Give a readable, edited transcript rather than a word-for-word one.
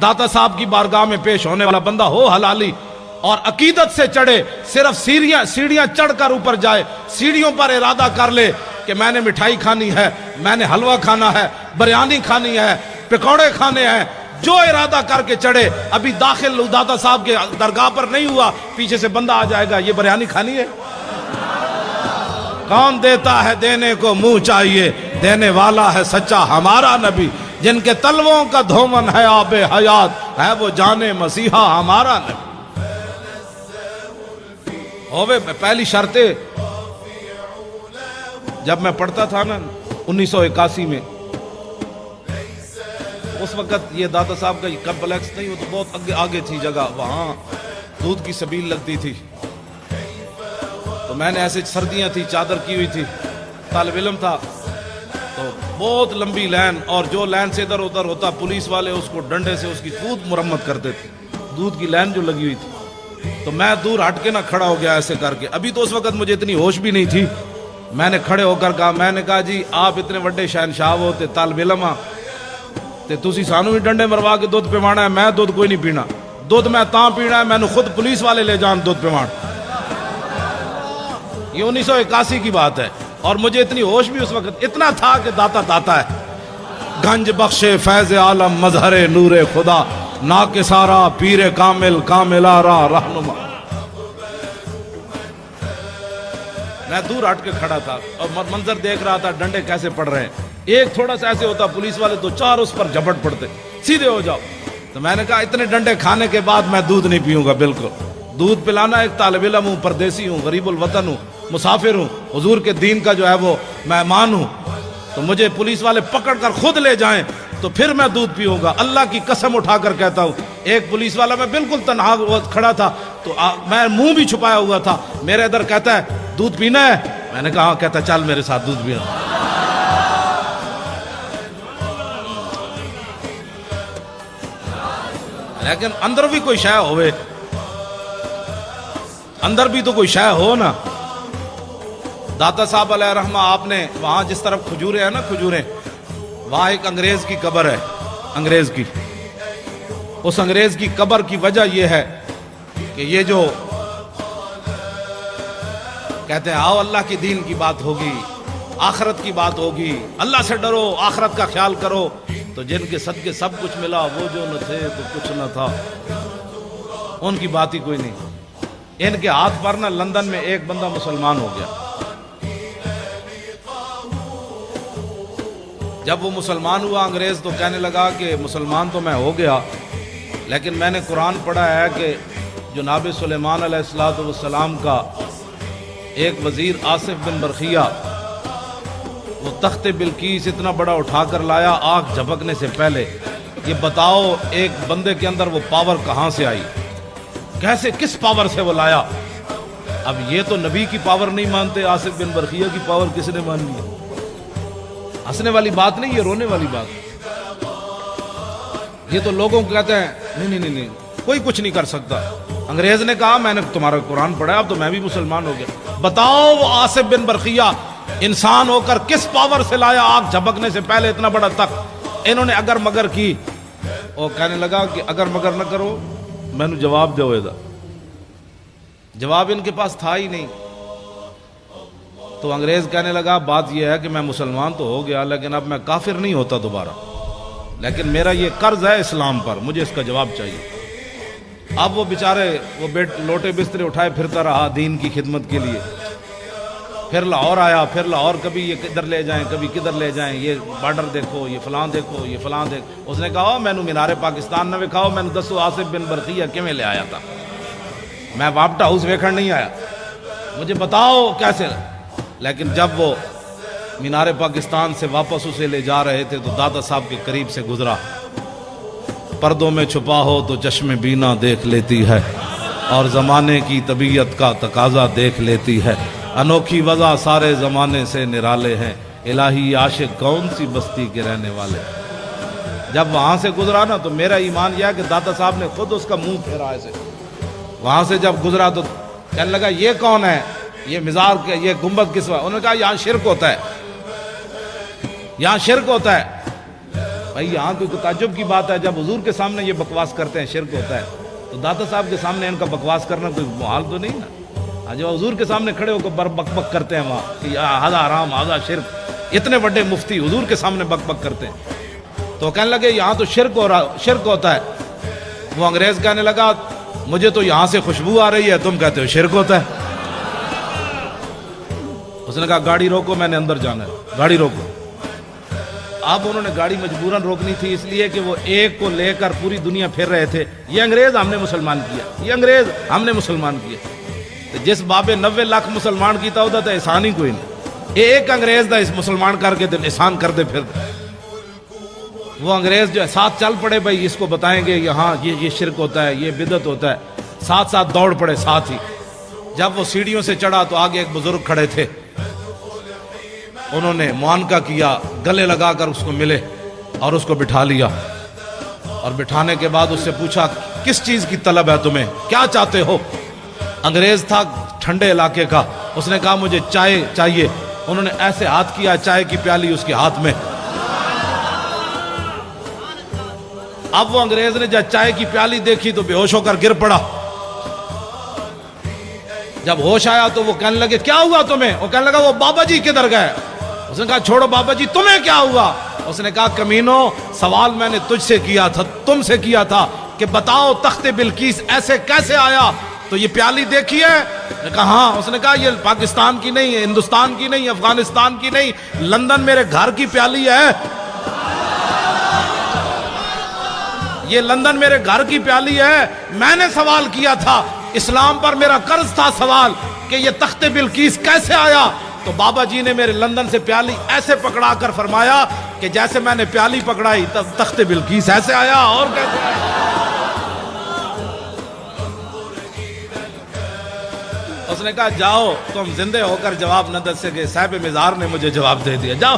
داتا صاحب کی بارگاہ میں پیش ہونے والا بندہ ہو حلالی اور عقیدت سے چڑھے، صرف سیڑھیاں چڑھ کر اوپر جائے، سیڑھیوں پر ارادہ کر لے کہ میں نے مٹھائی کھانی ہے، میں نے حلوہ کھانا ہے، بریانی کھانی ہے، پکوڑے کھانے ہیں، جو ارادہ کر کے چڑھے، ابھی داخل داتا صاحب کے درگاہ پر نہیں ہوا، پیچھے سے بندہ آ جائے گا، یہ بریانی کھانی ہے؟ کون دیتا ہے دینے کو منہ چاہیے، دینے والا ہے سچا ہمارا نبی، جن کے تلووں کا دھومن ہے آب حیات، ہے وہ جانے مسیحا ہمارا نبی۔ ہوئے پہلی شرط جب میں پڑھتا تھا نا 1981 میں، اس وقت یہ داتا صاحب کا یہ کمپلیکس نہیں، وہ تو بہت آگے تھی جگہ، وہاں دودھ کی سبیل لگتی تھی، تو میں نے ایسے سردیاں تھی، چادر کی ہوئی تھی، طالب علم تھا، تو بہت لمبی لائن، اور جو لائن سے ادھر ادھر ہوتا پولیس والے اس کو ڈنڈے سے اس کی خود مرمت کرتے تھے، دودھ کی لائن جو لگی ہوئی تھی، تو میں دور ہٹ کے نہ کھڑا ہو گیا ایسے کر کے، ابھی تو اس وقت مجھے اتنی ہوش بھی نہیں تھی، میں نے کھڑے ہو کر کہا، میں نے کہا جی آپ اتنے بڑے شہنشاہ ہوتے طالب علم تے تسی سانو بھی ڈنڈے مروا کے دودھ پیوانا ہے، میں دودھ کوئی نہیں پینا، دودھ میں تاں پینا ہے میں نے خود پولیس والے لے جان دودھ پیوان۔ یہ 1981 کی بات ہے، اور مجھے اتنی ہوش بھی اس وقت اتنا تھا کہ داتا داتا ہے، گنج بخشے فیض عالم مظہر نور خدا، نا کے سارا پیر کامل کاملارا رہنما۔ میں دور ہٹ کے کھڑا تھا اور منظر دیکھ رہا تھا ڈنڈے کیسے پڑ رہے ہیں، ایک تھوڑا سا ایسے ہوتا پولیس والے تو چار اس پر جھپٹ پڑتے، سیدھے ہو جاؤ، تو میں نے کہا اتنے ڈنڈے کھانے کے بعد میں دودھ نہیں پیوں گا، بالکل دودھ پلانا، ایک طالب علم ہوں، پردیسی ہوں، غریب الوطن ہوں، مسافر ہوں، حضور کے دین کا جو ہے وہ مہمان ہوں، تو مجھے پولیس والے پکڑ کر خود لے جائیں تو پھر میں دودھ پیوں گا، اللہ کی قسم اٹھا کر کہتا ہوں۔ ایک پولیس والا، میں بالکل تنہا کھڑا تھا تو میں منہ بھی چھپایا ہوا تھا، میرے ادھر کہتا ہے دودھ پینا ہے، میں نے کہا ہاں، کہتا ہے چل میرے ساتھ دودھ پینا۔ لیکن اندر بھی کوئی شے ہوئے، اندر بھی تو کوئی شے ہو نا۔ داتا صاحب علیہ رحمہ آپ نے وہاں جس طرف کھجورے ہیں نا، کھجورے، وہاں ایک انگریز کی قبر ہے، انگریز کی، اس انگریز کی قبر کی وجہ یہ ہے کہ یہ جو کہتے ہیں آؤ اللہ کی دین کی بات ہوگی، آخرت کی بات ہوگی، اللہ سے ڈرو، آخرت کا خیال کرو، تو جن کے صدقے سب کچھ ملا، وہ جو نہ تھے تو کچھ نہ تھا، ان کی بات ہی کوئی نہیں۔ ان کے ہاتھ پر نا لندن میں ایک بندہ مسلمان ہو گیا، جب وہ مسلمان ہوا انگریز تو کہنے لگا کہ مسلمان تو میں ہو گیا، لیکن میں نے قرآن پڑھا ہے کہ جناب سلیمان علیہ السلام کا ایک وزیر آصف بن برخیہ وہ تخت بلقیس اتنا بڑا اٹھا کر لایا آنکھ جھپکنے سے پہلے، یہ بتاؤ ایک بندے کے اندر وہ پاور کہاں سے آئی، کیسے کس پاور سے وہ لایا؟ اب یہ تو نبی کی پاور نہیں مانتے، آصف بن برخیہ کی پاور کس نے مان لی؟ ہنسنے والی بات نہیں، یہ رونے والی بات۔ یہ تو لوگوں کو کہتے ہیں نہیں کوئی کچھ نہیں کر سکتا، انگریز نے کہا میں نے تمہارا قرآن پڑھا اب تو میں بھی مسلمان ہو گیا، بتاؤ وہ آصف بن برخیہ انسان ہو کر کس پاور سے لایا آنکھ جھپکنے سے پہلے اتنا بڑا تخت؟ انہوں نے اگر مگر کی، وہ کہنے لگا کہ اگر مگر نہ کرو میں نے جواب دے ہوئے دا، جواب ان کے پاس تھا ہی نہیں، تو انگریز کہنے لگا بات یہ ہے کہ میں مسلمان تو ہو گیا لیکن اب میں کافر نہیں ہوتا دوبارہ، لیکن میرا یہ قرض ہے اسلام پر، مجھے اس کا جواب چاہیے۔ اب وہ بیچارے وہ لوٹے بسترے اٹھائے پھرتا رہا دین کی خدمت کے لیے، پھر لاہور آیا، پھر لاہور کبھی یہ کدھر لے جائیں کبھی کدھر لے جائیں، یہ بارڈر دیکھو، یہ فلاں دیکھو، یہ فلاں دیکھو۔ اس نے کہا میں نے مینار پاکستان نہ وکھاؤ، میں نے دسو آصف بن برخیہ کیویں لے آیا تھا، میں واپٹا ہاؤس ویکھن نہیں آیا، مجھے بتاؤ کیسے۔ لیکن جب وہ مینار پاکستان سے واپس اسے لے جا رہے تھے تو دادا صاحب کے قریب سے گزرا، پردوں میں چھپا ہو تو چشم بینا دیکھ لیتی ہے، اور زمانے کی طبیعت کا تقاضا دیکھ لیتی ہے، انوکھی وضع سارے زمانے سے نرالے ہیں، الہی عاشق کون سی بستی کے رہنے والے۔ جب وہاں سے گزرا نا تو میرا ایمان یہ ہے کہ داتا صاحب نے خود اس کا منہ پھیرا ایسے، وہاں سے جب گزرا تو کہنے لگا یہ کون ہے، یہ مزار کے یہ گنبد کس وقت؟ انہوں نے کہا یہاں شرک ہوتا ہے، یہاں شرک ہوتا ہے۔ بھائی یہاں کوئی تعجب کی بات ہے، جب حضور کے سامنے یہ بکواس کرتے ہیں شرک ہوتا ہے، تو داتا صاحب کے سامنے ان کا بکواس کرنا کوئی محال تو نہیں نا۔ جو حضور کے سامنے کھڑے ہو کر بک بک کرتے ہیں وہاں کہ ہذا حرام ہذا شرک، اتنے بڑے مفتی حضور کے سامنے بک بک کرتے ہیں، تو کہنے لگے یہاں تو شرک ہوتا ہے۔ وہ انگریز کہنے لگا مجھے تو یہاں سے خوشبو آ رہی ہے، تم کہتے ہو شرک ہوتا ہے۔ اس نے کہا گاڑی روکو، میں نے اندر جانا ہے، گاڑی روکو۔ اب انہوں نے گاڑی مجبوراً روکنی تھی، اس لیے کہ وہ ایک کو لے کر پوری دنیا پھر رہے تھے، یہ انگریز ہم نے مسلمان کیا، یہ انگریز ہم نے مسلمان کیا۔ جس بابے 90 لاکھ مسلمان کیتا ہوتا تھا احسان ہی کوئی نہیں، ایک انگریز دا اس مسلمان کر کے احسان کر دے پھر۔ وہ انگریز جو ہے ساتھ چل پڑے، بھائی اس کو بتائیں گے یہاں یہ شرک ہوتا ہے، یہ بدعت ہوتا ہے، ساتھ ساتھ دوڑ پڑے ساتھ ہی۔ جب وہ سیڑھیوں سے چڑھا تو آگے ایک بزرگ کھڑے تھے، انہوں نے معانقہ کیا، گلے لگا کر اس کو ملے اور اس کو بٹھا لیا، اور بٹھانے کے بعد اس سے پوچھا کس چیز کی طلب ہے تمہیں، کیا چاہتے ہو؟ انگریز تھا ٹھنڈے علاقے کا، اس نے کہا مجھے چائے چاہیے۔ انہوں نے ایسے ہاتھ کیا، چائے کی پیالی اس کے ہاتھ میں۔ اب وہ انگریز نے جب چائے کی پیالی دیکھی تو بے ہوش ہو کر گر پڑا۔ جب ہوش آیا تو وہ کہنے لگے کیا ہوا تمہیں؟ وہ کہنے لگا وہ بابا جی کدھر گئے؟ اس نے کہا چھوڑو بابا جی، تمہیں کیا ہوا؟ اس نے کہا کمینو، سوال میں نے تجھ سے کیا تھا، تم سے کیا تھا کہ بتاؤ تخت بلقیس ایسے کیسے آیا؟ تو یہ پیالی دیکھی ہے؟ نے کہا ہاں۔ اس نے کہا یہ پاکستان کی نہیں ہے، ہندوستان کی نہیں، افغانستان کی نہیں، لندن میرے گھر کی پیالی ہے، یہ لندن میرے گھر کی پیالی ہے۔ میں نے سوال کیا تھا، اسلام پر میرا قرض تھا سوال کہ یہ تخت بلقیس کیسے آیا؟ تو بابا جی نے میرے لندن سے پیالی ایسے پکڑا کر فرمایا کہ جیسے میں نے پیالی پکڑائی تب تخت بلقیس ایسے آیا، اور کیسے آیا؟ اس نے کہا جاؤ، تم زندے ہو کر جواب نہ دے سکے، صاحب مزار نے مجھے جواب دے دیا، جاؤ۔